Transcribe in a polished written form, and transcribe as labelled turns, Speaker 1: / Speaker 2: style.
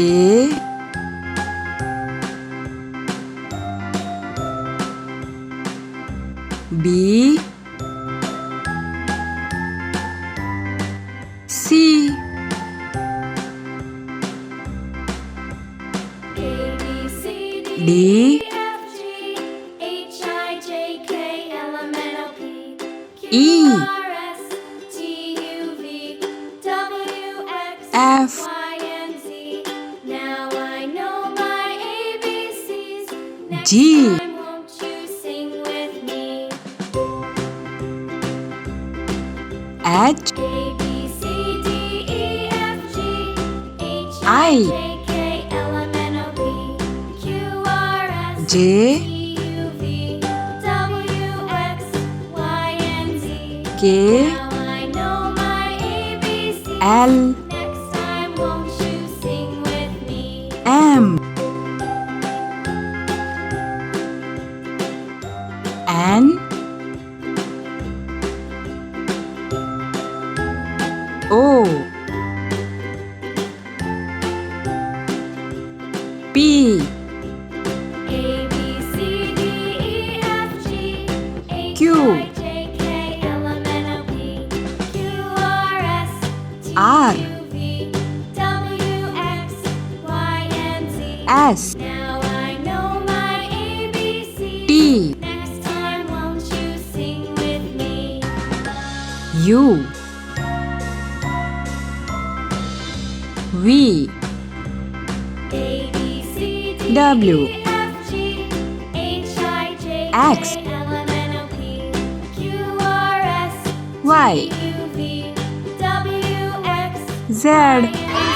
Speaker 1: A B C D E F G H I J K L M N O P Q R S T U V W X Y Z